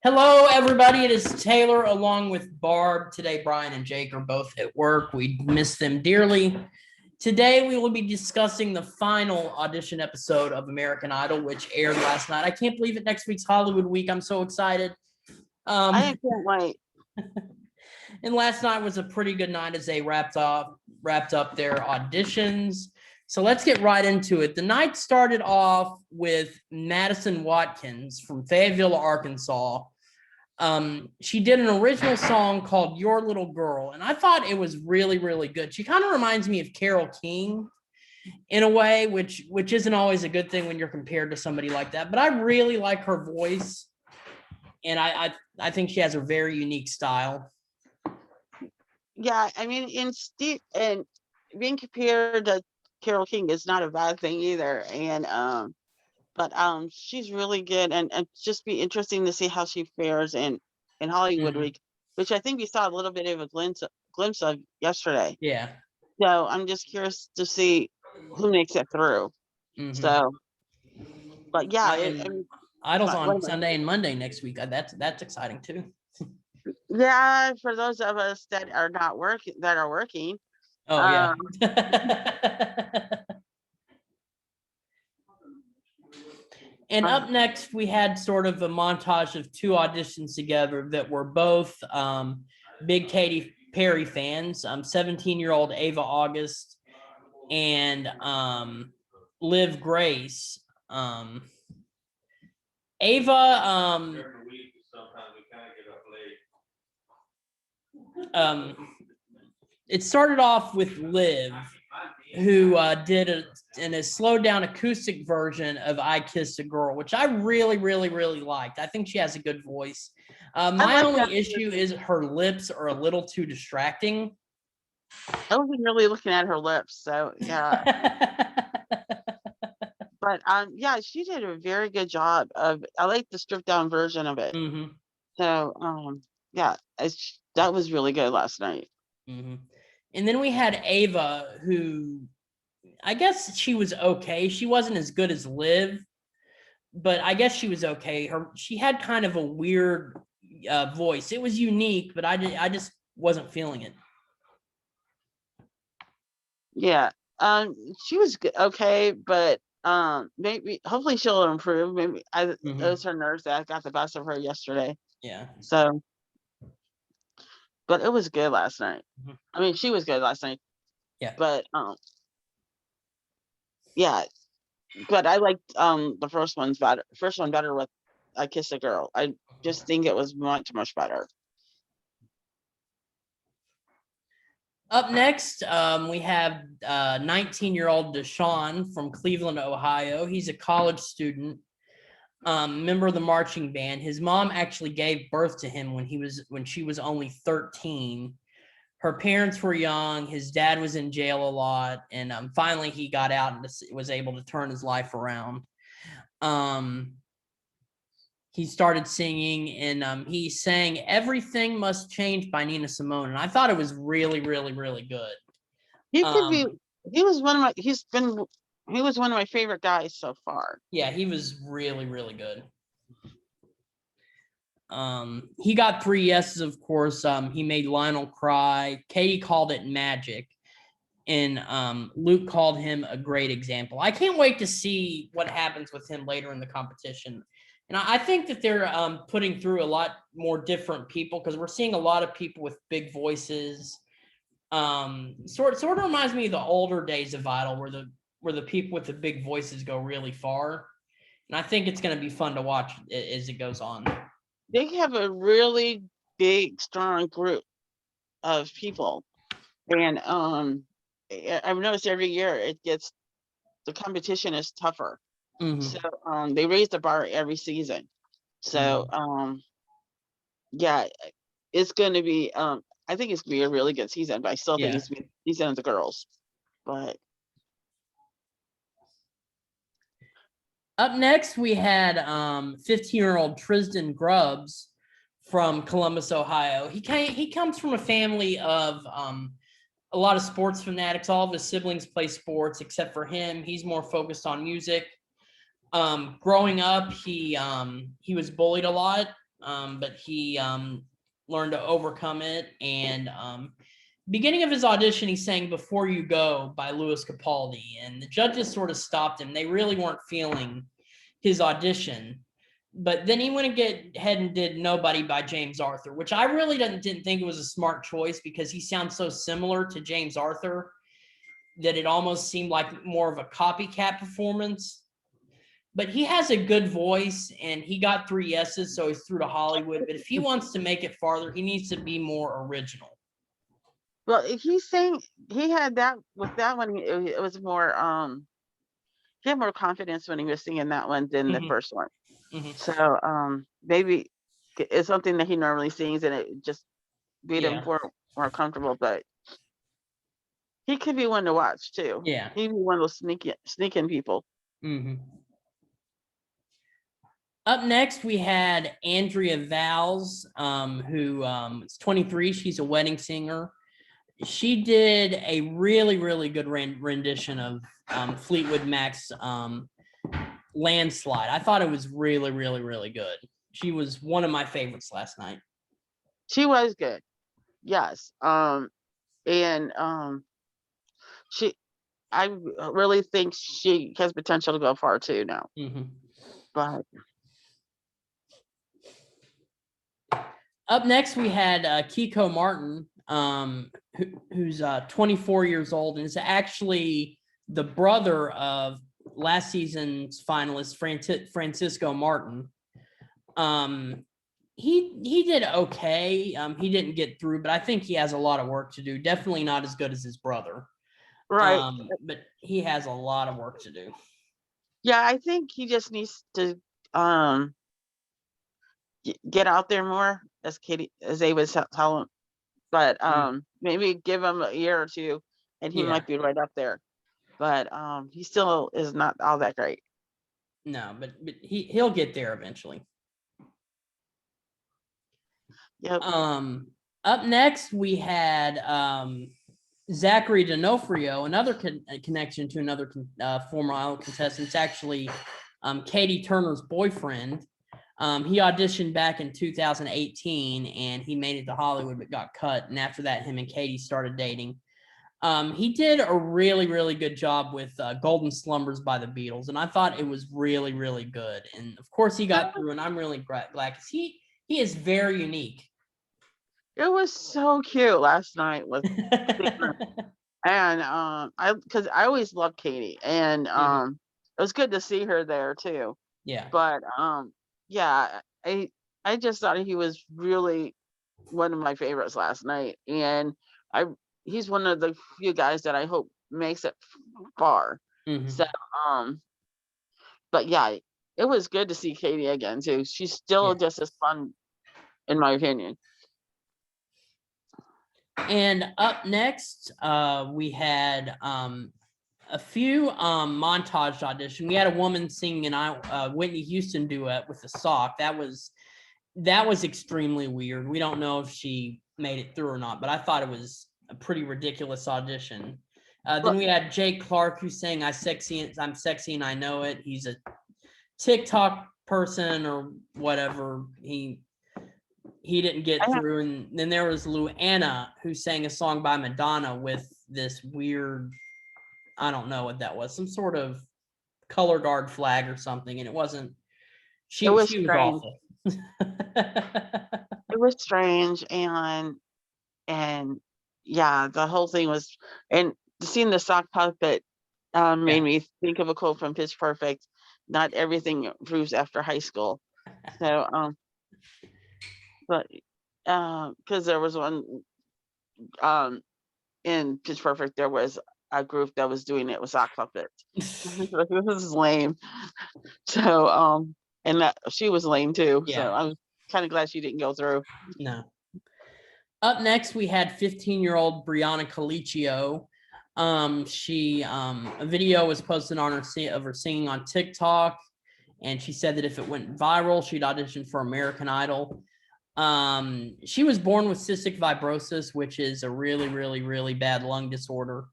Hello, everybody. It is Taylor along with Barb. Today, Brian and Jake are both at work. We miss them dearly. Today, we will be discussing the final audition episode of American Idol, which aired last night. I can't believe it. Next week's Hollywood week. I'm so excited. I can't wait. And last night was a pretty good night as they wrapped up their auditions. So let's get right into it. The night started off with Madison Watkins from Fayetteville, Arkansas. She did an original song called Your Little Girl, and I thought it was really, really good. She kind of reminds me of Carole King in a way, which isn't always a good thing when you're compared to somebody like that. But I really like her voice, and I think she has a very unique style. Yeah, I mean, and being compared to Carole King is not a bad thing either. But she's really good, and just be interesting to see how she fares in Hollywood Week, which I think we saw a little bit of a glimpse of yesterday. Yeah. So I'm just curious to see who makes it through. So, but yeah, Idol's on Sunday and Monday next week. That's exciting too. Yeah, for those of us that are not working, that are working. Oh yeah. And up next, we had sort of a montage of two auditions together that were both big Katy Perry fans. 17-year-old Ava August and Liv Grace. Ava, it started off with Liv, who did a slowed down acoustic version of I Kissed a Girl, which I really, really, really liked. I think she has a good voice. My only issue is her lips are a little too distracting. I wasn't really looking at her lips, so yeah. But yeah, she did a very good job of. I like the stripped down version of it. So yeah, that was really good last night. And then we had Ava, who I guess she was okay. She wasn't as good as Liv, but I guess she was okay. She had kind of a weird voice. It was unique, but I just wasn't feeling it. Yeah, she was okay, but maybe hopefully she'll improve. Maybe it was her nerves that got the best of her yesterday. Yeah. So, but it was good last night. I mean, she was good last night. Yeah. But yeah, but I liked the first one better with I Kissed a Girl. I just think it was much better. Up next, we have 19-year-old Deshaun from Cleveland, Ohio. He's a college student, member of the marching band. His mom actually gave birth to him when she was only 13. Her parents were young. His dad was in jail a lot, and finally he got out and was able to turn his life around. He started singing, and he sang "Everything Must Change" by Nina Simone, and I thought it was really, really, really good. He was one of my favorite guys so far. Yeah, he was really, really good. He got 3 yeses, of course. He made Lionel cry. Katie called it magic, and Luke called him a great example. I can't wait to see what happens with him later in the competition. And I think that they're putting through a lot more different people, because we're seeing a lot of people with big voices. Sort of reminds me of the older days of Idol, where the people with the big voices go really far. And I think it's going to be fun to watch as it goes on. They have a really big, strong group of people, and I've noticed every year the competition is tougher. So they raise the bar every season. So yeah, it's going to be I think it's going to be a really good season, but I still think it's going to be the season of the girls. But up next, we had 15-year-old Tristan Grubs from Columbus, Ohio. He comes from a family of a lot of sports fanatics. All of his siblings play sports except for him. He's more focused on music. Growing up, he was bullied a lot. but he learned to overcome it. And beginning of his audition, he sang "Before You Go" by Louis Capaldi, and the judges sort of stopped him. They really weren't feeling his audition. But then he went ahead and did "Nobody" by James Arthur, which I really didn't think it was a smart choice because he sounds so similar to James Arthur that it almost seemed like more of a copycat performance. But he has a good voice, and he got 3 yeses, so he's through to Hollywood. But if he wants to make it farther, he needs to be more original. Well, if he had that with that one, it was more he had more confidence when he was singing that one than the first one. So maybe it's something that he normally sings and it just made him more comfortable, but he could be one to watch too. Yeah. He'd be one of those sneaking people. Up next, we had Andrea Valls, who is 23. She's a wedding singer. She did a really, really good rendition of Fleetwood Mac's Landslide. I thought it was really, really, really good. She was one of my favorites last night. She was good. Yes. I really think she has potential to go far too now. But up next, we had Kiko Martin, who's 24 years old and is actually the brother of last season's finalist Francisco Martin. He did okay. He didn't get through, but I think he has a lot of work to do. Definitely not as good as his brother. Right. But he has a lot of work to do. Yeah, I think he just needs to get out there more, as Ava was telling. But maybe give him a year or two and he might be right up there. But he still is not all that great. No, but he'll get there eventually. Yep. Up next, we had Zachary Dionofrio, another connection to another former Idol contestant. It's actually Katie Turner's boyfriend. He auditioned back in 2018, and he made it to Hollywood but got cut. And after that, him and Katie started dating. He did a really, really good job with Golden Slumbers by the Beatles, and I thought it was really, really good. And of course, he got through, and I'm really glad because he is very unique. It was so cute last night with and because I always loved Katie, and it was good to see her there too. Yeah. But yeah, I just thought he was really one of my favorites last night, and he's one of the few guys that I hope makes it far. So but yeah, it was good to see Katie again too. She's still just as fun, in my opinion. And up next, we had a few montage auditions. We had a woman singing an Whitney Houston duet with a sock. That was extremely weird. We don't know if she made it through or not, but I thought it was a pretty ridiculous audition. Then we had Jake Clark, who sang I'm sexy and I know it. He's a TikTok person or whatever. He didn't get through. And then there was Luana, who sang a song by Madonna with this weird, I don't know what that was, some sort of color guard flag or something. And it wasn't, she was awful. It was strange. And yeah, the whole thing was, and seeing the sock puppet made me think of a quote from Pitch Perfect. Not everything improves after high school. So, but because there was one in Pitch Perfect, there was a group that was doing it with sock puppets. This is lame. So and that she was lame too. So I was kind of glad she didn't go through. No. Up next, we had 15-year-old Brianna Colangelo. A video was posted on her singing on TikTok, and she said that if it went viral, she'd audition for American Idol. She was born with cystic fibrosis, which is a really, really, really bad lung disorder.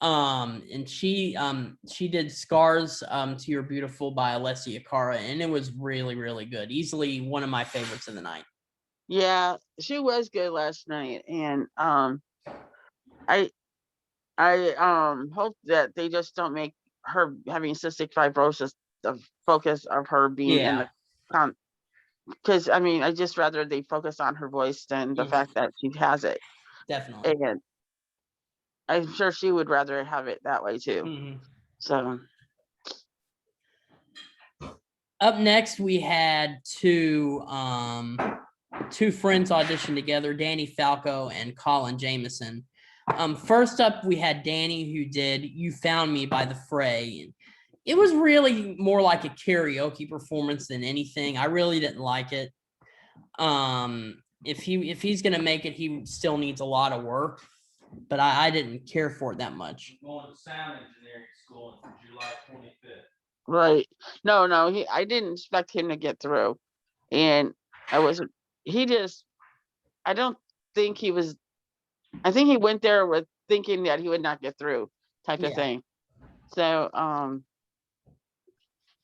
And she did Scars to You're Beautiful by Alessia Cara, and it was really, really good. Easily one of my favorites of the night. Yeah, she was good last night, and I hope that they just don't make her having cystic fibrosis the focus of her being in Yeah, the because I mean I just rather they focus on her voice than the fact that she has it, definitely. and I'm sure she would rather have it that way too. Mhm. So Up next, we had two friends audition together, Danny Falco and Colin Jameson. First up, we had Danny, who did "You Found Me" by The Fray. It was really more like a karaoke performance than anything. I really didn't like it. If he's gonna make it, he still needs a lot of work. But I didn't care for it that much. Going to sound engineering school for July 25th. right, no, I didn't expect him to get through, and I wasn't. He just I don't think he was. I think he went there with thinking that he would not get through, type of Yeah. thing. So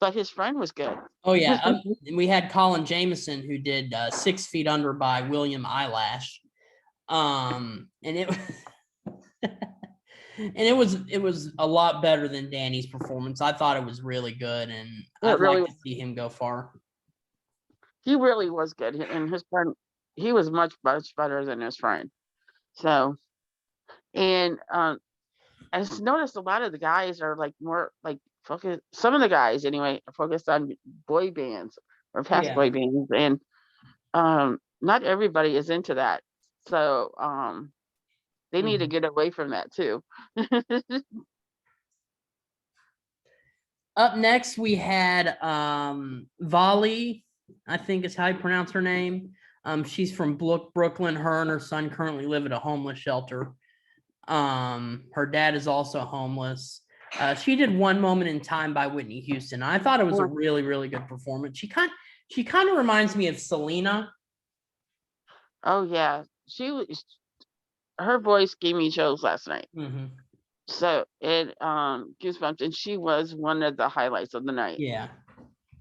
but his friend was good. Oh yeah, we had Colin Jameson, who did 6 Feet Under by William Eyelash, and it and it was a lot better than Danny's performance. I thought it was really good, and I'd really like to see him go far. He really was good, and his friend, he was much better than his friend. So, and I just noticed a lot of the guys are like more like focused. Some of the guys, anyway, are focused on boy bands or past Yeah. boy bands, and not everybody is into that. So, they need to get away from that too. Up next, we had Vole, I think is how you pronounce her name. She's from Brooklyn. Her and her son currently live at a homeless shelter. Her dad is also homeless. She did One Moment in Time by Whitney Houston. I thought it was a really, really good performance. She kind of reminds me of Selena. Oh yeah, her voice gave me chills last night. Mm-hmm. So it goosebumps, and she was one of the highlights of the night. Yeah.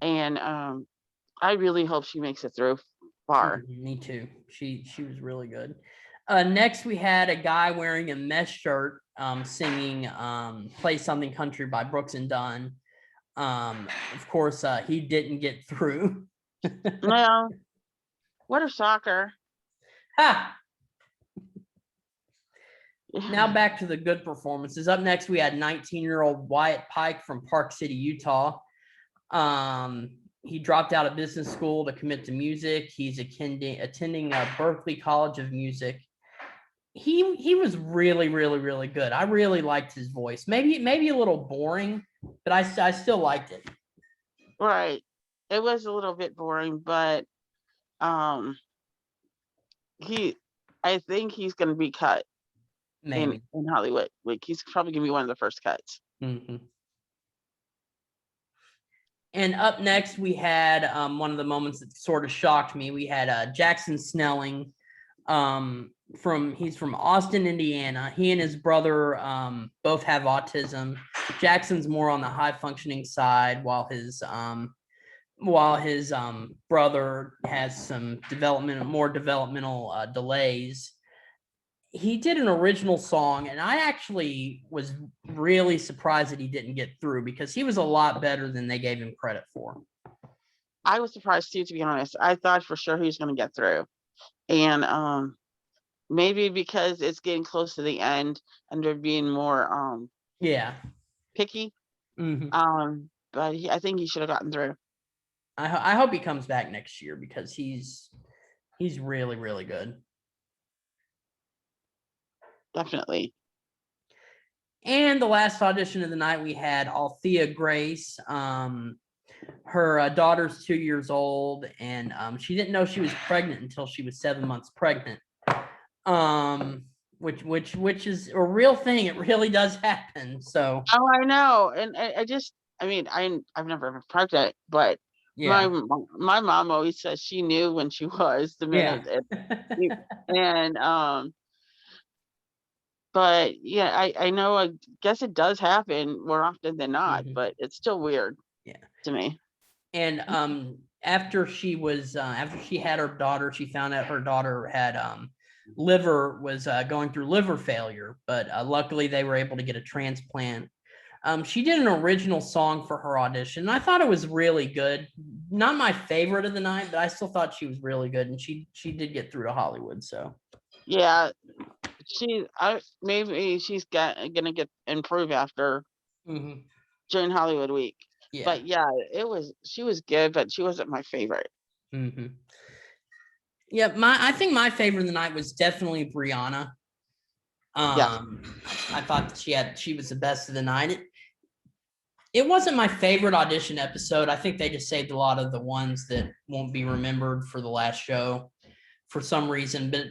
And I really hope she makes it through far. Me too. She was really good. Next, we had a guy wearing a mesh shirt singing Play Something Country by Brooks and Dunn. Of course, he didn't get through. Well, what a shocker. Ha! Now back to the good performances. Up next, we had 19-year-old Wyatt Pike from Park City, Utah. He dropped out of business school to commit to music. He's attending Berkeley College of Music. He was really, really, really good. I really liked his voice. Maybe a little boring, but I still liked it. Right. It was a little bit boring, but I think he's going to be cut Maybe. in Hollywood. Like he's probably going to be one of the first cuts. Mm-hmm. And up next, we had one of the moments that sort of shocked me. We had Jackson Snelling. He's from Austin, Indiana. He and his brother both have autism. Jackson's more on the high functioning side, while his brother has some more developmental delays. He did an original song, and I actually was really surprised that he didn't get through, because he was a lot better than they gave him credit for. I was surprised too, to be honest. I thought for sure he was going to get through, and maybe because it's getting close to the end and they're being more picky. Mm-hmm. But I think he should have gotten through. I hope he comes back next year, because he's really, really good. Definitely. And the last audition of the night, we had Althea Grace. Her daughter's 2 years old, and she didn't know she was pregnant until she was 7 months pregnant. Which is a real thing. It really does happen. So. Oh, I know, and I've never been pregnant, but yeah. my mom always says she knew when she was the minute, and But yeah, I know, I guess it does happen more often than not, Mhm. but it's still weird. Yeah. To me. And after she had her daughter, she found out her daughter had was going through liver failure, but luckily they were able to get a transplant. She did an original song for her audition. I thought it was really good. Not my favorite of the night, but I still thought she was really good, and she did get through to Hollywood. So Yeah, maybe she's gonna get improve after mhm. during Hollywood week. Yeah. But yeah, she was good, but she wasn't my favorite. Mhm. Yeah, I think my favorite of the night was definitely Brianna. Yeah. I thought she was the best of the night. It wasn't my favorite audition episode. I think they just saved a lot of the ones that won't be remembered for the last show for some reason. But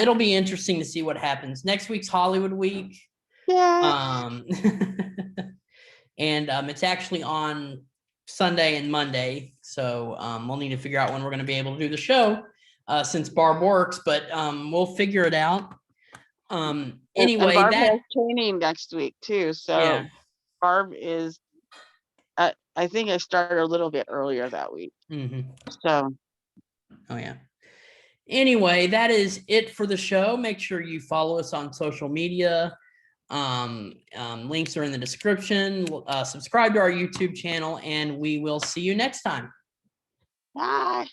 it'll be interesting to see what happens. Next week's Hollywood week. Yeah. And it's actually on Sunday and Monday. So we'll need to figure out when we're going to be able to do the show since Barb works, but we'll figure it out. And Anyway, Barb has training next week too. So yeah. Barb is, I think I started a little bit earlier that week. Mhm. So, Oh yeah. Anyway, that is it for the show. Make sure you follow us on social media. Links are in the description. Subscribe to our YouTube channel, and we will see you next time. bye.